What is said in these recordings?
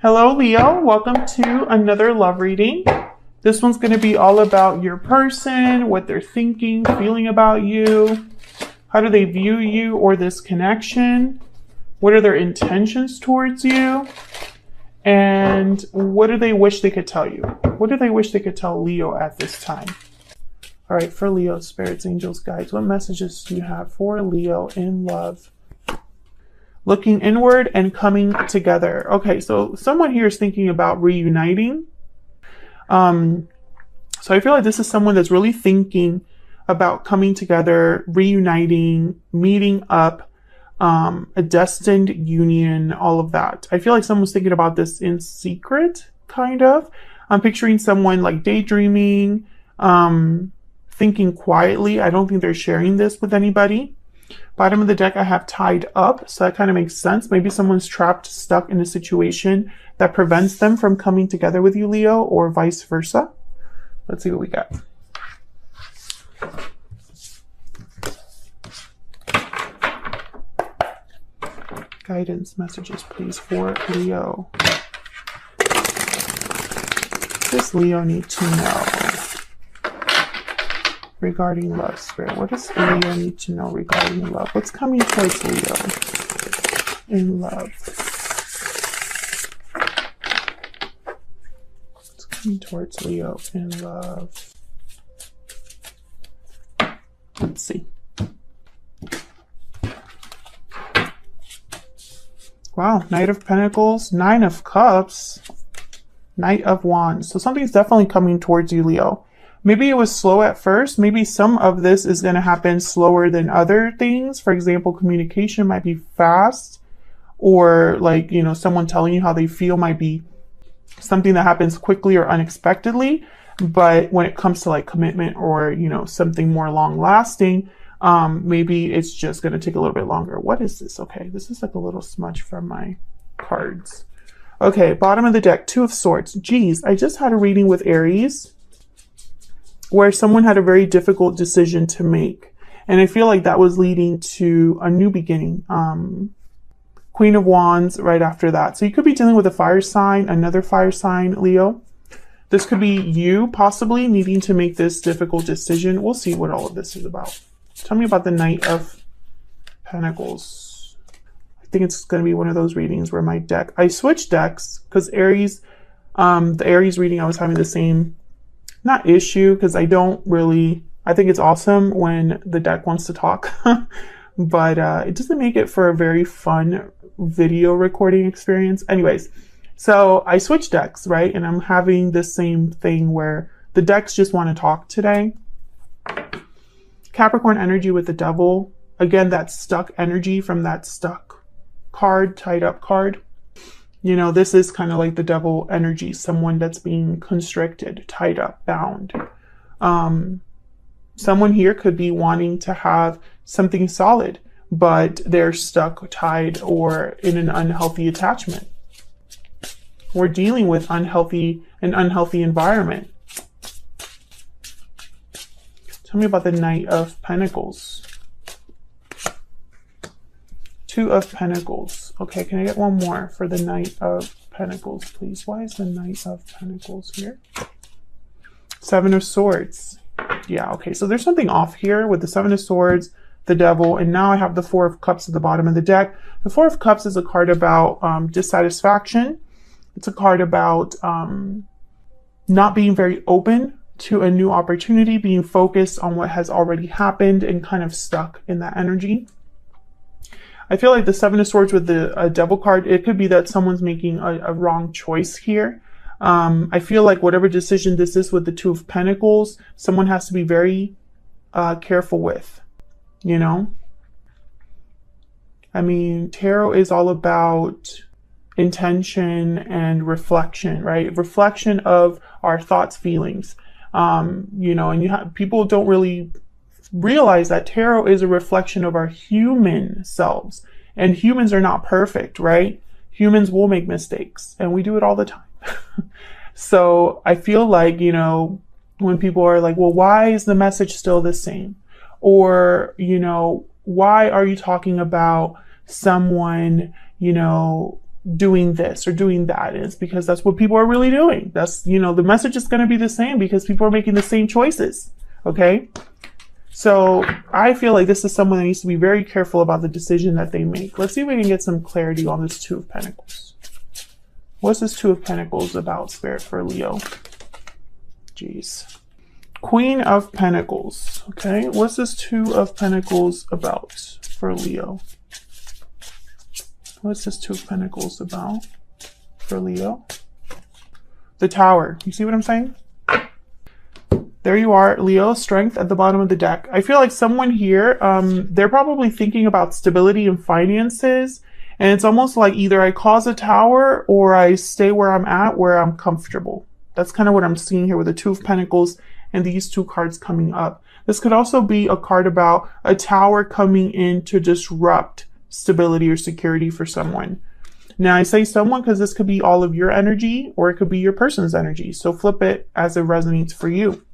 Hello, Leo. Welcome to another love reading. This one's going to be all about your person, what they're thinking, feeling about you. How do they view you or this connection? What are their intentions towards you? And what do they wish they could tell you? What do they wish they could tell Leo at this time? All right, for Leo, spirits, angels, guides, what messages do you have for Leo in love? Looking inward and coming together. Okay, so someone here is thinking about reuniting. So I feel like this is someone that's really thinking about coming together, reuniting, meeting up, a destined union, all of that. I feel like someone's thinking about this in secret, kind of. I'm picturing someone like daydreaming, thinking quietly. I don't think they're sharing this with anybody. Bottom of the deck, I have tied up, so that kind of makes sense. Maybe someone's trapped, stuck in a situation that prevents them from coming together with you, Leo, or vice versa. Let's see what we got. Guidance messages, please, for Leo. What does Leo need to know regarding love, Spirit? What does Leo need to know regarding love? What's coming towards Leo in love? What's coming towards Leo in love? Let's see. Wow, Knight of Pentacles, Nine of Cups, Knight of Wands. So something's definitely coming towards you, Leo. Maybe it was slow at first. Maybe some of this is going to happen slower than other things. For example, communication might be fast, or like, you know, someone telling you how they feel might be something that happens quickly or unexpectedly. But when it comes to like commitment or, you know, something more long lasting, maybe it's just going to take a little bit longer. What is this? Okay, this is like a little smudge from my cards. Okay, bottom of the deck, Two of Swords. Geez, I just had a reading with Aries where someone had a very difficult decision to make. And I feel like that was leading to a new beginning. Queen of Wands right after that. So you could be dealing with a fire sign, another fire sign, Leo. This could be you possibly needing to make this difficult decision. We'll see what all of this is about. Tell me about the Knight of Pentacles. I think it's going to be one of those readings where my deck, I switched decks because Aries, the Aries reading, I was having the same, not issue, because I think it's awesome when the deck wants to talk, but it doesn't make it for a very fun video recording experience. Anyways, so I switched decks, right? And I'm having the same thing where the decks just want to talk today. Capricorn energy with the Devil. Again, that stuck energy from that stuck card, tied up card. You know, this is kind of like the Devil energy, someone that's being constricted, tied up, bound. Someone here could be wanting to have something solid, but they're stuck, tied, or in an unhealthy attachment. We're dealing with an unhealthy environment. Tell me about the Knight of Pentacles. Two of Pentacles. Okay, can I get one more for the Knight of Pentacles, please? Why is the Knight of Pentacles here? Seven of Swords. Yeah, okay, so there's something off here with the Seven of Swords, the Devil, and now I have the Four of Cups at the bottom of the deck. The Four of Cups is a card about dissatisfaction. It's a card about not being very open to a new opportunity, being focused on what has already happened and kind of stuck in that energy. I feel like the Seven of Swords with the Devil card, it could be that someone's making a wrong choice here. I feel like whatever decision this is with the Two of Pentacles, someone has to be very careful with, you know? I mean, tarot is all about intention and reflection, right? Reflection of our thoughts, feelings. You know, and people don't really realize that tarot is a reflection of our human selves, and humans are not perfect, right? Humans will make mistakes, and we do it all the time. So I feel like, you know, when people are like, well, why is the message still the same? Or, you know, why are you talking about someone, you know, doing this or doing that. It's because that's what people are really doing. That's, you know, the message is going to be the same because people are making the same choices. Okay. So I feel like this is someone that needs to be very careful about the decision that they make. Let's see if we can get some clarity on this Two of Pentacles. What's this Two of Pentacles about, Spirit, for Leo? Jeez. Queen of Pentacles. Okay. What's this Two of Pentacles about for Leo? What's this Two of Pentacles about for Leo? The Tower. You see what I'm saying? There you are, Leo, Strength at the bottom of the deck. I feel like someone here, they're probably thinking about stability and finances. And it's almost like either I cause a tower or I stay where I'm at, where I'm comfortable. That's kind of what I'm seeing here with the Two of Pentacles and these two cards coming up. This could also be a card about a tower coming in to disrupt stability or security for someone. Now I say someone because this could be all of your energy or it could be your person's energy. So flip it as it resonates for you.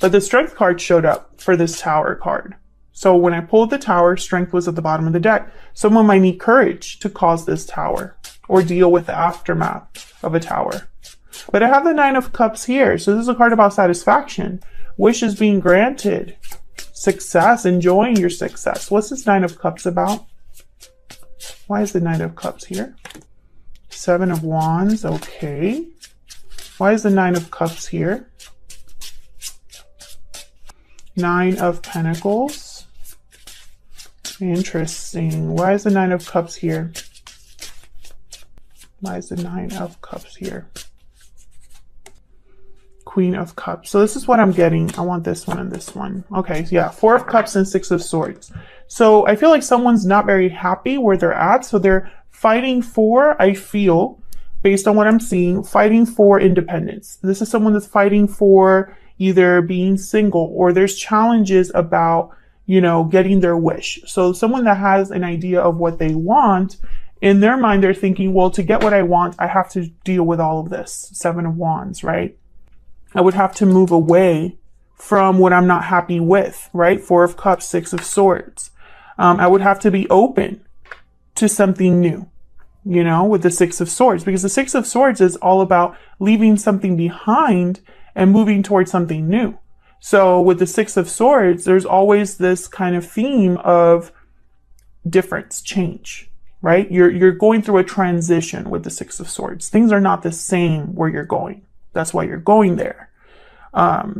But the Strength card showed up for this Tower card. So when I pulled the Tower, Strength was at the bottom of the deck. Someone might need courage to cause this tower or deal with the aftermath of a tower. But I have the Nine of Cups here. So this is a card about satisfaction. Wishes being granted. Success, enjoying your success. What's this Nine of Cups about? Why is the Nine of Cups here? Seven of Wands, okay. Why is the Nine of Cups here? Nine of Pentacles. Interesting. Why is the Nine of Cups here? Why is the Nine of Cups here? Queen of Cups. So this is what I'm getting. I want this one and this one. Okay, yeah, Four of Cups and Six of Swords. So I feel like someone's not very happy where they're at. So they're fighting for, I feel, based on what I'm seeing, fighting for independence. This is someone that's fighting for either being single or there's challenges about, you know, getting their wish. So someone that has an idea of what they want, in their mind, they're thinking, well, to get what I want, I have to deal with all of this. Seven of Wands, right? I would have to move away from what I'm not happy with, right? Four of Cups, Six of Swords. I would have to be open to something new, you know, with the Six of Swords, because the Six of Swords is all about leaving something behind and moving towards something new. So with the Six of Swords, there's always this kind of theme of difference, change, right? You're going through a transition with the Six of Swords. Things are not the same where you're going. That's why you're going there.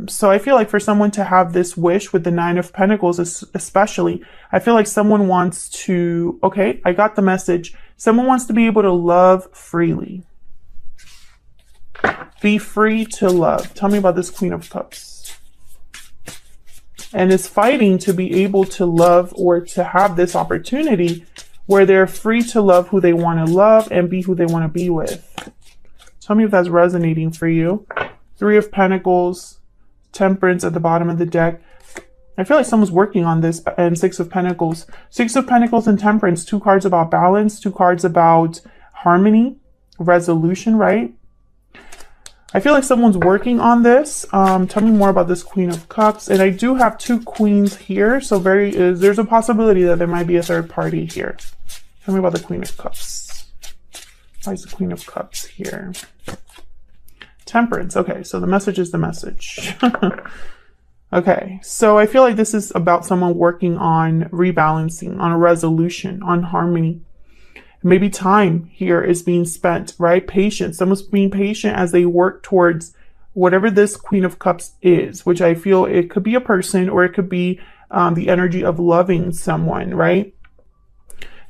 So I feel like for someone to have this wish with the Nine of Pentacles, especially, I feel like someone wants to, okay, I got the message. Someone wants to be able to love freely. Be free to love. Tell me about this Queen of Cups. And is fighting to be able to love or to have this opportunity where they're free to love who they want to love and be who they want to be with. Tell me if that's resonating for you. Three of Pentacles, Temperance at the bottom of the deck. I feel like someone's working on this. And Six of Pentacles. Six of Pentacles and Temperance. Two cards about balance. Two cards about harmony. Resolution, right? I feel like someone's working on this. Tell me more about this Queen of Cups. And I do have two queens here. So there's a possibility that there might be a third party here. Tell me about the Queen of Cups. Why is the Queen of Cups here? Temperance. Okay, so the message is the message. Okay, so I feel like this is about someone working on rebalancing, on a resolution, on harmony. Maybe time here is being spent, right? Patience. Someone's being patient as they work towards whatever this Queen of Cups is, which I feel it could be a person or it could be the energy of loving someone, right?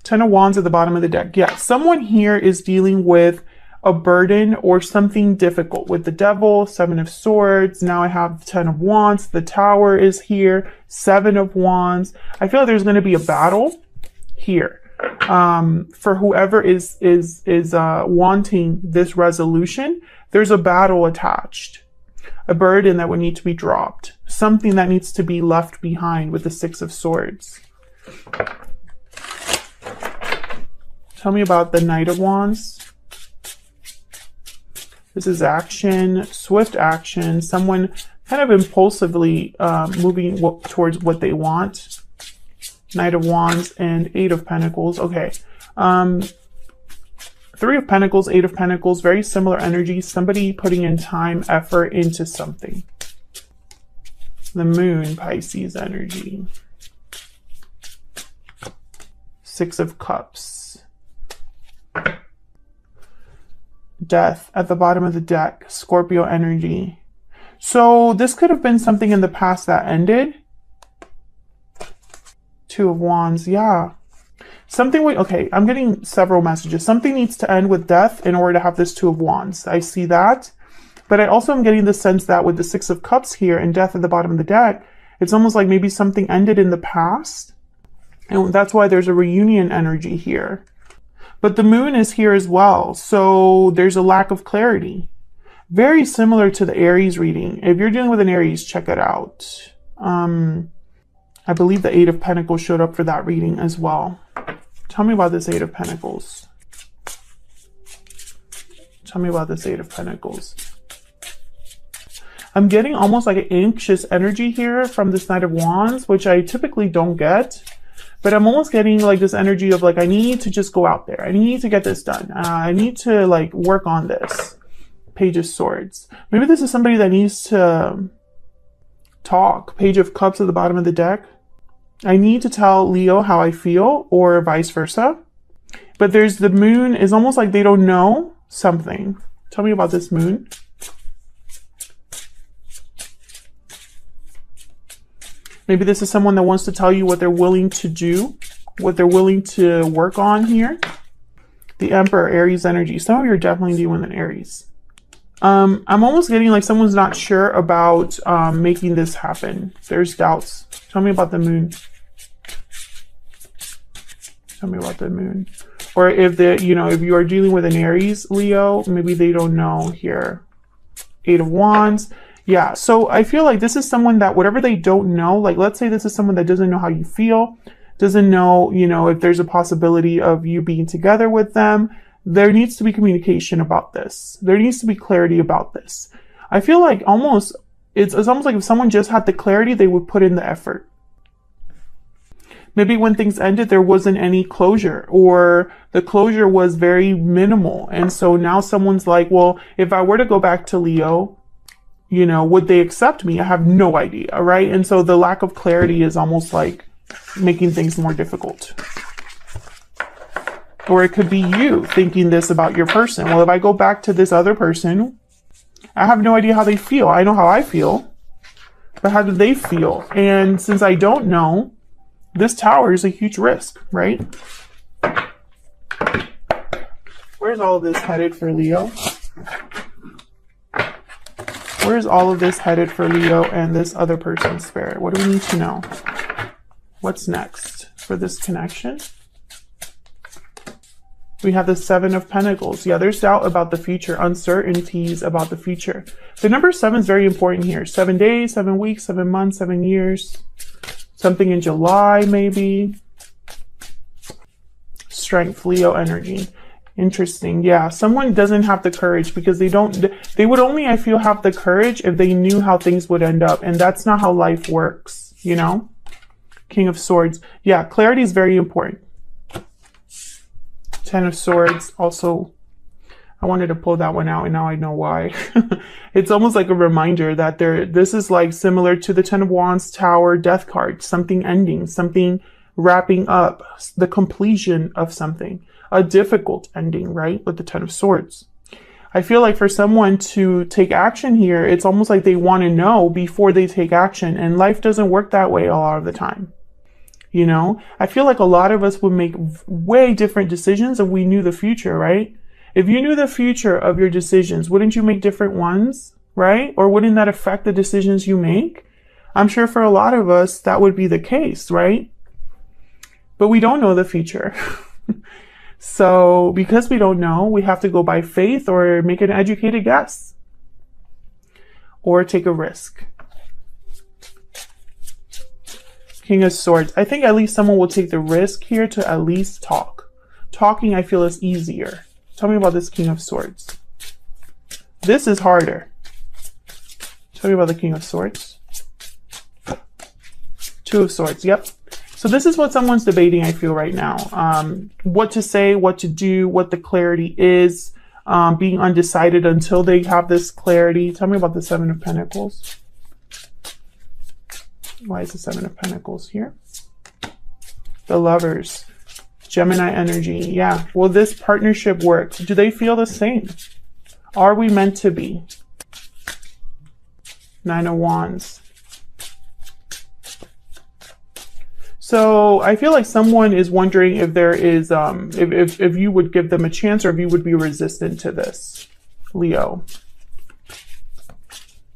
Ten of Wands at the bottom of the deck. Yeah, someone here is dealing with a burden or something difficult with the Devil, Seven of Swords. Now I have Ten of Wands. The Tower is here. Seven of Wands. I feel like there's going to be a battle here for whoever is wanting this resolution. There's a battle attached, a burden that would need to be dropped, something that needs to be left behind with the Six of Swords. Tell me about the Knight of Wands. This is action, swift action, someone kind of impulsively moving towards what they want. Knight of Wands and Eight of Pentacles. Okay, Three of Pentacles, Eight of Pentacles, very similar energy. Somebody putting in time, effort into something. The Moon, Pisces energy. Six of Cups. Death at the bottom of the deck, Scorpio energy. So this could have been something in the past that ended. Two of Wands, yeah. Something, okay, I'm getting several messages. Something needs to end with death in order to have this Two of Wands. I see that. But I also am getting the sense that with the Six of Cups here and death at the bottom of the deck, it's almost like maybe something ended in the past. And that's why there's a reunion energy here. But the Moon is here as well. So there's a lack of clarity. Very similar to the Aries reading. If you're dealing with an Aries, check it out. I believe the Eight of Pentacles showed up for that reading as well. Tell me about this Eight of Pentacles. Tell me about this Eight of Pentacles. I'm getting almost like an anxious energy here from this Knight of Wands, which I typically don't get. But I'm almost getting like this energy of like, I need to just go out there. I need to get this done. I need to like work on this. Page of Swords. Maybe this is somebody that needs to talk. Page of Cups at the bottom of the deck. I need to tell Leo how I feel, or vice versa. But there's the Moon. It's almost like they don't know something. Tell me about this Moon. Maybe this is someone that wants to tell you what they're willing to do, what they're willing to work on here. The Emperor, Aries energy. Some of you are definitely dealing with an Aries. I'm almost getting like someone's not sure about making this happen. There's doubts. Tell me about the Moon. Tell me about the Moon. Or if if you are dealing with an Aries, Leo, maybe they don't know here. Eight of Wands. Yeah, so I feel like this is someone that whatever they don't know, like let's say this is someone that doesn't know how you feel, doesn't know, if there's a possibility of you being together with them. There needs to be communication about this. There needs to be clarity about this. I feel like it's almost like if someone just had the clarity, they would put in the effort. Maybe when things ended, there wasn't any closure, or the closure was very minimal. And so now someone's like, well, if I were to go back to Leo, would they accept me? I have no idea, right? And so the lack of clarity is almost like making things more difficult. Or it could be you thinking this about your person. Well, if I go back to this other person, I have no idea how they feel. I know how I feel, but how do they feel? And since I don't know, this Tower is a huge risk, right? Where's all of this headed for Leo? Where's all of this headed for Leo and this other person's spirit? What do we need to know? What's next for this connection? We have the Seven of Pentacles. Yeah, there's doubt about the future, uncertainties about the future. The number 7 is very important here. 7 days, 7 weeks, 7 months, 7 years. Something in July, maybe. Strength, Leo energy. Interesting. Yeah, someone doesn't have the courage because they would only, I feel, have the courage if they knew how things would end up. And that's not how life works, King of Swords. Yeah, clarity is very important. Ten of Swords. Also, I wanted to pull that one out and now I know why. It's almost like a reminder that this is like similar to the Ten of Wands, Tower, Death card. Something ending, something wrapping up, the completion of something. A difficult ending, right? With the Ten of Swords. I feel like for someone to take action here, it's almost like they want to know before they take action. And life doesn't work that way a lot of the time. I feel like a lot of us would make way different decisions if we knew the future, right? If you knew the future of your decisions, wouldn't you make different ones, right? Or wouldn't that affect the decisions you make? I'm sure for a lot of us, that would be the case, right? But we don't know the future. So because we don't know, we have to go by faith or make an educated guess or take a risk. King of Swords. I think at least someone will take the risk here to at least talk. Talking, I feel, is easier. Tell me about this King of Swords. This is harder. Tell me about the King of Swords. Two of Swords. Yep. So this is what someone's debating, I feel, right now. What to say, what to do, what the clarity is, being undecided until they have this clarity. Tell me about the Seven of Pentacles. Why is the Seven of Pentacles here? The Lovers. Gemini energy. Yeah. Will this partnership work? Do they feel the same? Are we meant to be? Nine of Wands. So I feel like someone is wondering if there is, if you would give them a chance or if you would be resistant to this, Leo.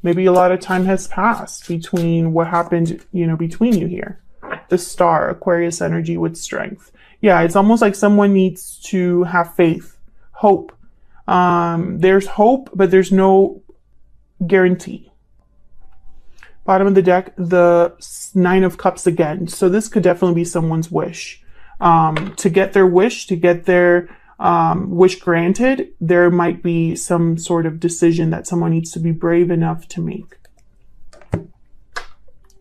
Maybe a lot of time has passed between what happened, you know, between you here. The Star, Aquarius energy with strength. Yeah, it's almost like someone needs to have faith, hope. There's hope, but there's no guarantee. Bottom of the deck, the Nine of Cups again. So this could definitely be someone's wish. To get their wish, to get their wish granted, there might be some sort of decision that someone needs to be brave enough to make.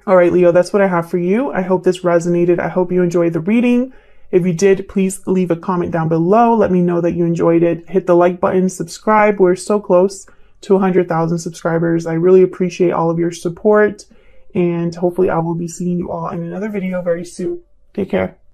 All right, Leo, that's what I have for you. I hope this resonated. I hope you enjoyed the reading. If you did, please leave a comment down below. Let me know that you enjoyed it. Hit the like button, subscribe. We're so close to 100,000 subscribers. I really appreciate all of your support, and hopefully I will be seeing you all in another video very soon. Take care.